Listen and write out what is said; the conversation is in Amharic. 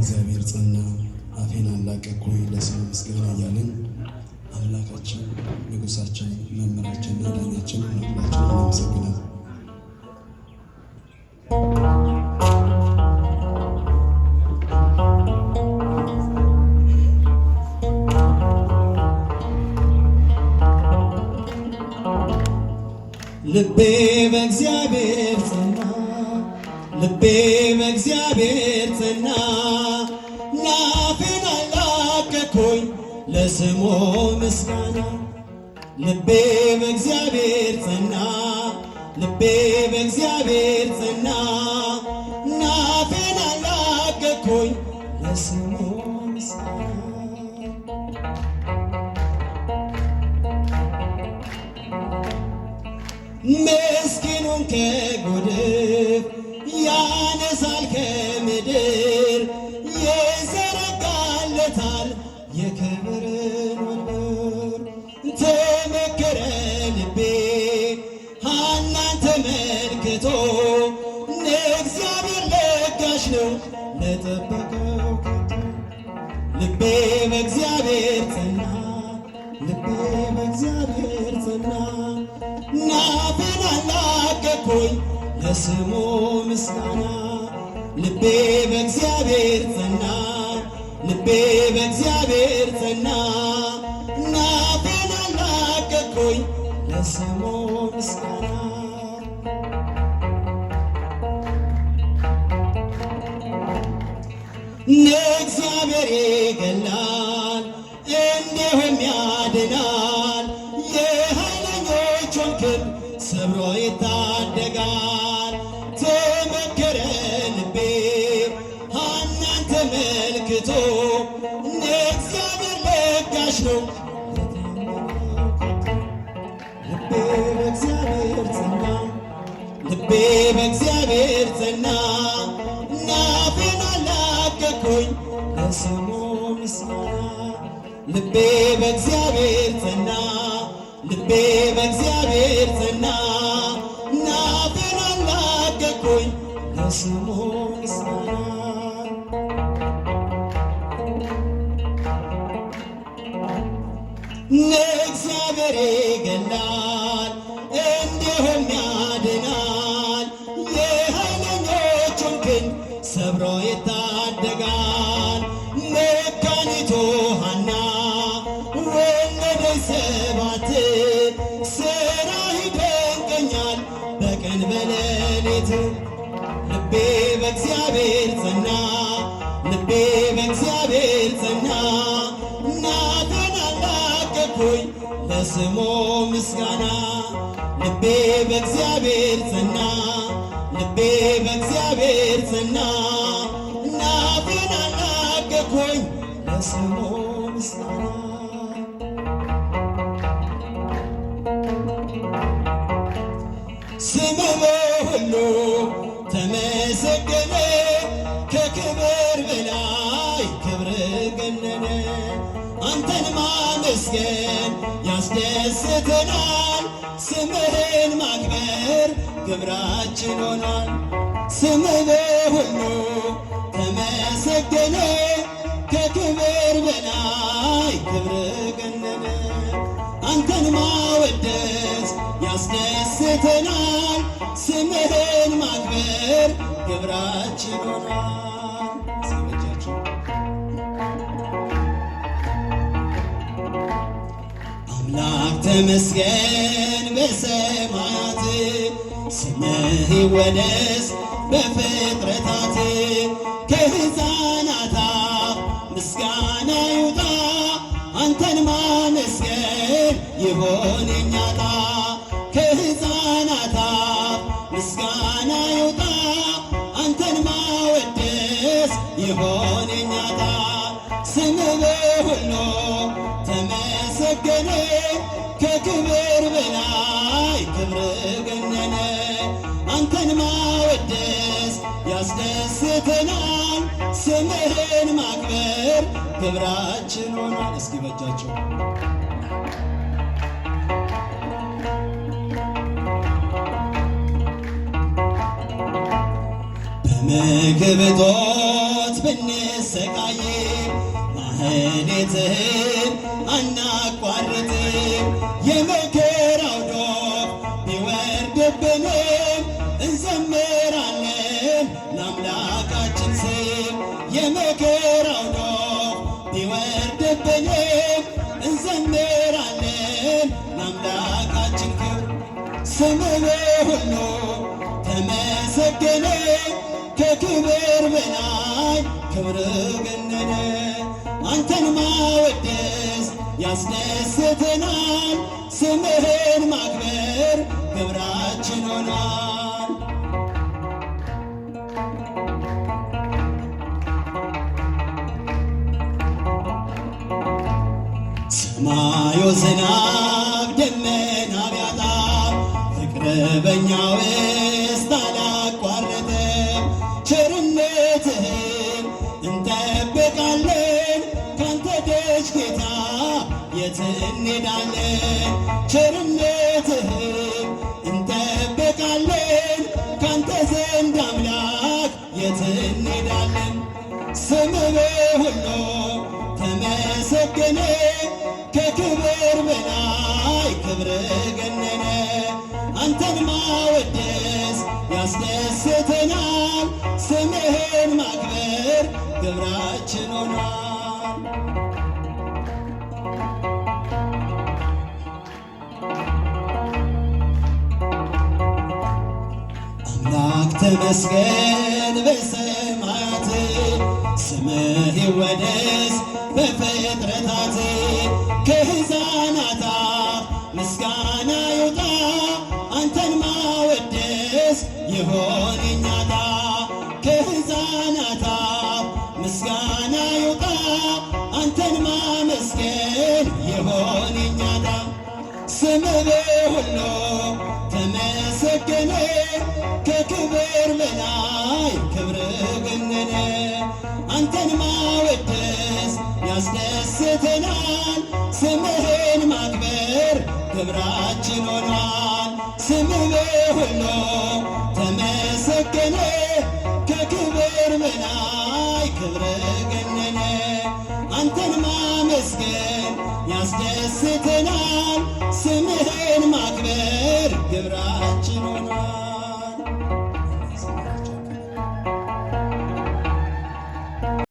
በእግዚአብሔር ጸና አፌን አላቀቅኩኝ ለስሙ ምስጋና እያልን አምላካችን ንጉሳችን መምህራችንና ዳኛችን ሁላችንን እናመሰግናለን። ልቤ በእግዚአብሔር ጸና፣ ልቤ በእግዚአብሔር ጸና፣ አፌን አላቀቅኩኝ ለስሙ ምስጋና። ልቤ በእግዚአብሔር ጸና፣ ልቤ በእግዚአብሔር ጸና፣ አፌን አላቀቅኩኝ ለስሙ ምስጋና። ምስኪኑን ከጉድፍ ያነሳል ከምድር፣ ይዘረጋለታል የክብርን ወንበር። ተመከረ ልቤ ሐናን ተመልክቶ፣ እግዚአብሔር ለጋሽ ነው ለጠበቀው ከቶ። ልቤ በእግዚአብሔር ጸና፣ ልቤ በእግዚአብሔር ጸና፣ አፌን አላቀቅኩኝ ለስሙ ምስጋና። ልቤ በእግዚአብሔር ጸና፣ ልቤ በእግዚአብሔር ጸና፣ አፌን አላቀቅኩኝ ለስሙ ምስጋና። እግዚአብሔር ይገላል እንዲሁም ያድናል፣ የኃይለኞቹን ክንድ ሰብሮ ይታደጋል። ተመከረ ልቤ ሐናን ተመልክቶ፣ እግዚአብሔር ለጋሽ ነው ልቤ በእግዚአብሔር ጸና፣ ልቤ በእግዚአብሔር ጸና፣ አፌን አላቀቅኩኝ ለስሙ ምስጋና። ልቤ በእግዚአብሔር ጸና፣ ልቤ በእግዚአብሔር ጸና፣ አፌን አላቀቅኩኝ ለስሙ ምስጋና። እግዚአብሔር ይገላል እንዲሁም ያድናል፣ የኃይለኞቹን ክንድ ሰብሮ ይታደጋል። መካኒቱ ሐና ወለደች ሰባት፣ ሥራ ይደንቀኛል በቀን በሌሊት። ልቤ በእግዚአብሔር ጸና፣ ልቤ በእግዚአብሔር ጸና፣ አፌን አላቀቅኩኝ ለስሙ ምስጋና። ልቤ በእግዚአብሔር ጸና፣ ልቤ በእግዚአብሔር ጸና፣ አፌን አላቀቅኩኝ ለስሙ ምስጋና። ስምህ በሁሉ ተመሰገነ፣ ከክብር በላይ ክብር ገነነ። አንተን ማመስገን ያስደስተናል፣ ስምህን ማክበር ግብራችን ሆኗል። ስምህ በሁሉ ተመሰገነ፣ ከክብር በላይ ክብር ገነነ። አንተን ማወደስ ያስደስተናል፣ ስምህን ማክበር ግብራችን ሆኗል። ሲበጃችሁ አምላክ ተመስገን በሰማያት፣ ስምህ ይወደስ በፍጥረታት። ከሕፃናት አፍ ምስጋና ይውጣ፣ አንተን ማመስገን ይሆን የኛ ዕጣ። ከሕፃናት አፍ ምስጋና ይውጣ፣ አንተን ማወደስ ይሆን የኛ ዕጣ። ስምህ በሁሉ ተመሰገነ፣ ከክብር በላይ ክብር ገነነ። አንተን ማወደስ ያስደስተናል፣ ስምህን ማክበር ክብራችን ሆኗል። እስኪ በጃቸው በምግብ እጦት ብንሰቃይ ማህሌትህን አናቋርጥም። የመከራው ዶፍ ቢወርድብንም እንዘምራለን ለአምላካችን ስም። የመከራው ዶፍ ቢወርድብንም እንዘምራለን ለአምላካችን ክብር። ስምህ ሁሉ ተመሰገነ፣ ከክብር በላይ ክብር ገነነ። አንተን ማወደስ ያስደስተናል፣ ስምህን ማክበር ግብራችን ሆኗል። ሰማዩ ዝናብ ደመና ቢያጣ ፍቅር በእኛ ውስጥ አላቋረጠም። ቸርነትህን እንጠብቃለን፣ ካንተ ደጅ ጌታ የት እንሄዳለን? ቸርነትህን እንጠብቃለን፣ ካንተ ዘንድ አምላክ የት እንሄዳለን? ስምህ ሁሉ ተመሰገነ፣ ከክብር በላይ ክብር ገነነ። አንተን ማወደስ ያስደስተናል፣ ስምህን ማክበር ግብራችን ሆኗል። አምላክ ተመስገን በሰማያት፣ ስምህ ይወደስ በፍጥረታት። ከሕፃናት አፍ ምስጋና ይውጣ፣ አንተን ማወደስ ይሆን የኛ ዕጣ። ከሕፃናት አፍ ምስጋና ይውጣ፣ አንተን ማመስገን ይሆን የኛ ዕጣ። ስምህ ሁሉ ተመሰገነ፣ ከክብር በላይ ክብር ገነነ። አንተን ማወደስ ያስደስተናል፣ ስምህን ማክበር ግብራችን ሆኗል። ስምህ ሁሉ ተመሰገነ፣ ከክብር በላይ ክብር ገነነ። አንተን ማመስገን ያስደስተናል፣ ስምህን ማክበር ግብራችን ሆኗል።